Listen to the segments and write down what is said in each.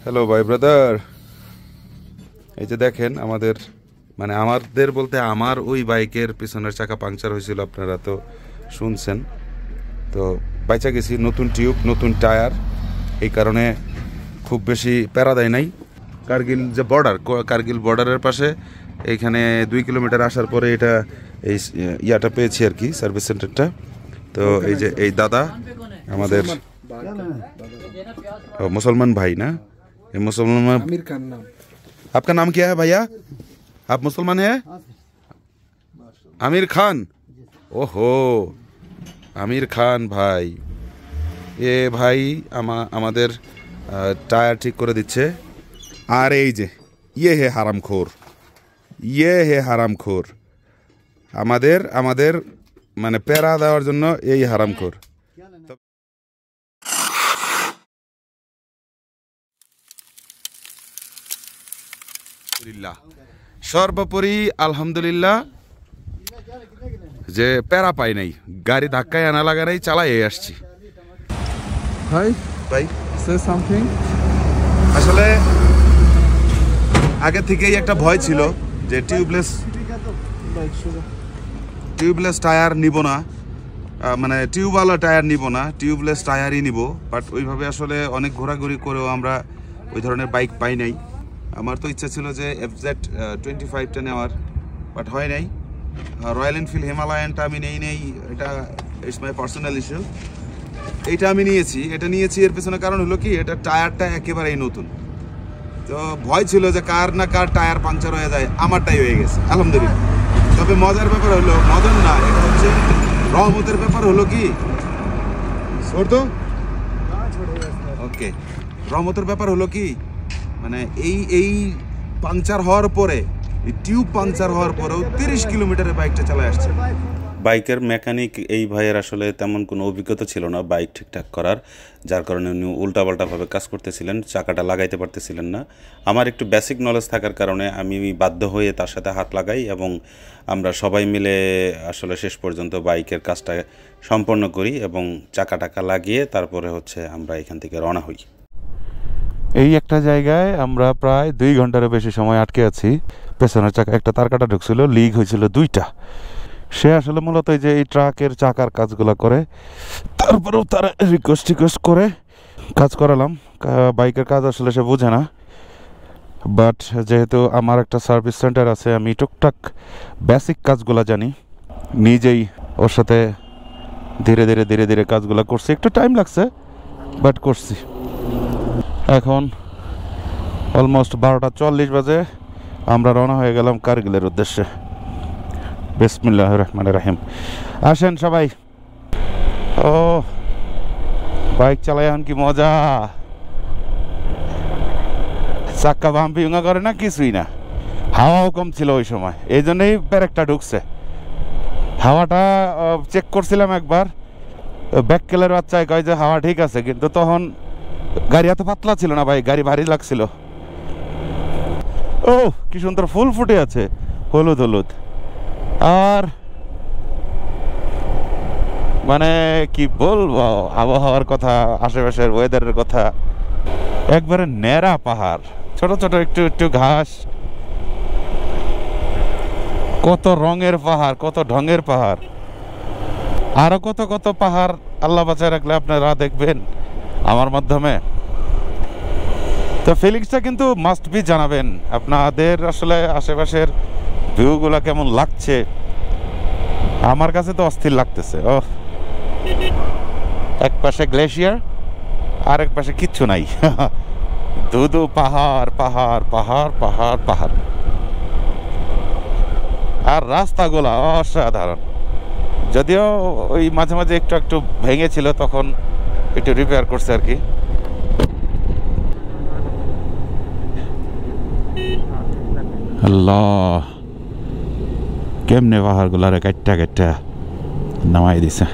Hello ভাই brother, এই যে দেখেন আমাদের আমাদের বলতে আমার ওই বাইকের পিছনের চাকা পাংচার হয়েছিল, আপনারা তো শুনছেন। তো বাইচা গেছি, নতুন টিউব নতুন টায়ার, এই কারণে খুব বেশি প্যারা দেয় নাই। কার্গিল যে বর্ডার, কার্গিল বর্ডারের পাশে এইখানে 2 কিলোমিটার আসার পরে এটা এই ইয়াটা পেয়েছি আর কি, সার্ভিস সেন্টারটা। তো এই যে এই দাদা আমাদের मुसलमान भाई ना, ये मुसलमान आमिर खान नाम। आपका नाम क्या है भैया? आप मुसलमान हैं? आमिर खान। ओहो, आमिर खान भाई, ये भाई আমাদের টায়ার ঠিক করে দিচ্ছে। আর এই যে ये है হারামখোর, ये है হারামখোর, আমাদের মানে প্যারা দেওয়ার জন্য এই হারামখোর। সর্বোপরি আলহামদুলিল্লাহ যে প্যারা পাই নাই, গাড়ি ধাক্কায় আনা লাগা নাই, চালাই আসছি। ভাই ভাই সে সামথিং, আসলে আগে থেকেই একটা ভয় ছিল যে টিউবলেস টায়ার নিব না, মানে টিউবওয়ালা টায়ার নিব না, টিউবলেস টায়ারই নিব। বাট ওইভাবে আসলে অনেক ঘোরাঘুরি করেও আমরা ওই ধরনের বাইক পাই নাই। আমার তো ইচ্ছা ছিল যে FZ25টা নেওয়ার, বাট হয় নাই। রয়্যাল এনফিল্ড হিমালয়ানটা আমি নেই, এটা ইটস মাই পার্সোনাল ইস্যু। এইটা আমি নিয়েছি এর পেছনে কারণ হলো কি, এটা টায়ারটা একেবারেই নতুন। তো ভয় ছিল যে কার না কার টায়ার পাংচার হয়ে যায়, আমারটাই হয়ে গেছে আলহামদুলিল্লাহ। তবে মজার ব্যাপার হলো, মজার না, এটা হচ্ছে রহমতের ব্যাপার হলো কি, ওকে, রহমতের ব্যাপার হলো কি, মানে এই পাংচার হওয়ার পরে, টিউব পাংচার হওয়ার পরেও 30 কিলোমিটারের বাইকটা চালায় আসছে। বাইকের মেকানিক এই ভাইয়ের আসলে তেমন কোনো অভিজ্ঞতা ছিল না বাইক ঠিকঠাক করার, যার কারণে উনি উল্টাপাল্টাভাবে কাজ করতেছিলেন, চাকাটা লাগাইতে পারতেছিলেন না। আমার একটু বেসিক নলেজ থাকার কারণে আমি বাধ্য হয়ে তার সাথে হাত লাগাই এবং আমরা সবাই মিলে আসলে শেষ পর্যন্ত বাইকের কাজটা সম্পন্ন করি এবং চাকা লাগিয়ে তারপরে হচ্ছে আমরা এখান থেকে রওনা হই। এই একটা জায়গায় আমরা প্রায় 2 ঘন্টারও বেশি সময় আটকে আছি। পেছনের চাকা একটা তার কাটা ঢুকছিল, লিক হয়েছিল 2টা। সে আসলে মূলত এই যে এই ট্রাকের চাকার কাজগুলো করে, তারপরেও তারা রিকোয়েস্ট করে কাজ করালাম। বাইকের কাজ আসলে সে বোঝে না, বাট যেহেতু আমার একটা সার্ভিস সেন্টার আছে, আমি টুকটাক বেসিক কাজগুলো জানি, নিজেই ওর সাথে ধীরে ধীরে কাজগুলো করছি। একটু টাইম লাগছে, বাট করছি। এখন অলমোস্ট 12:40 বাজে, আমরা রওনা হয়ে গেলাম কার্গিলের উদ্দেশ্যে। বিসমিল্লাহির রহমানির রহিম। আসেন সবাই। ও বাইক চালাই এখন কি মজা, চাক্কা বাম্পি উঙা করে না, কিছুই না। হাওয়াও কম ছিল ওই সময়, এই জন্যই ব্রেকটা ঢুকছে। হাওয়াটা চেক করছিলাম একবার, ব্যাককেলের বাচ্চায় কয় যে হাওয়া ঠিক আছে, কিন্তু তখন গাড়ি এত পাতলা ছিল না ভাই, গাড়ি ভারী লাগছিল। ও কি সুন্দর ফুল ফুটে আছে, হলুদ। আর মানে কি বলবো আবহাওয়ার কথা, আশেপাশের ওয়েদারের কথা, একবারে ন্যাড়া পাহাড়, ছোট একটু ঘাস, কত রঙের পাহাড়, কত ঢঙের পাহাড়, আরো কত পাহাড় আল্লাহ বাঁচায় রাখলে আপনারা দেখবেন আমার মাধ্যমে। তো ফিলিংসটা কিন্তু মাস্ট বি জানাবেন আপনাদের, আসলে আশেপাশের ভিউগুলা কেমন লাগছে। আমার কাছে তো অস্থির লাগতেছে। ও এক পাশে গ্লেশিয়ার, আর এক পাশে কিচ্ছু নাই, ধুধু পাহাড়। আর রাস্তাগুলা অসাধারণ, যদিও ওই মাঝে একটু ভেঙেছিল, তখন একটু রিপেয়ার করছে আর কি। আল্লাহ, কেমনে পাহাড়গুলারে কাটটা নামাই দিছে।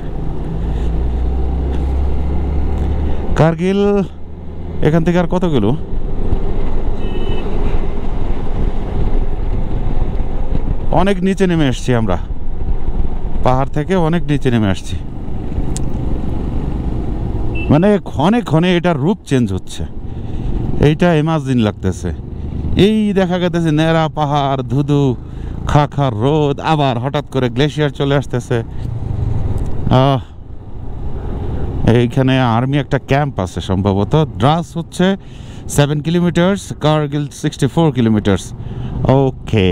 কার্গিল এখান থেকে আর কত গেল? অনেক নিচে নেমে আসছি আমরা, পাহাড় থেকে অনেক নিচে নেমে আসছি। মানে ক্ষণে এটার রূপ চেঞ্জ হচ্ছে। এইটা ইমাজিন লাগতেছে। এই দেখা গেছে নেরা পাহাড়, ধুধু খা খা রোদ, আবার হঠাৎ করে গ্লেশিয়ার চলে আসতেছে। এইখানে আর্মি একটা ক্যাম্প আছে সম্ভবত। দ্রাস হচ্ছে 7 কিলোমিটার্স, কারগিল 64 কিলোমিটার্স। ওকে,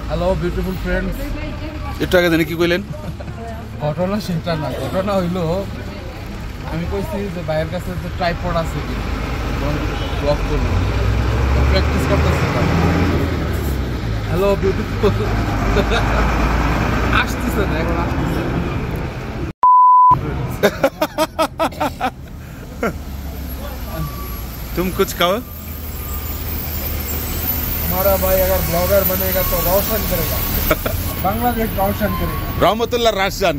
হ্যালো বিউটিফুল ফ্রেন্ডস। একটু আগে জানি কি কইলেন? ঘটনা সেটা না, ঘটনা হইলো আমি কইছি যে ভাইয়ের কাছে যে ট্রাইপড আছে কি ব্লগ করবো, প্র্যাকটিস করতেছি। হ্যালো বিউটিফুল, আসতেছে না এখন, আসতেছে। तुम कुछ कहो। हमारा भाई अगर ब्लॉगर बनेगा तो रोशन करेगा, बांग्लादेश रोशन करेगा। रहमतुल्लाह राशन।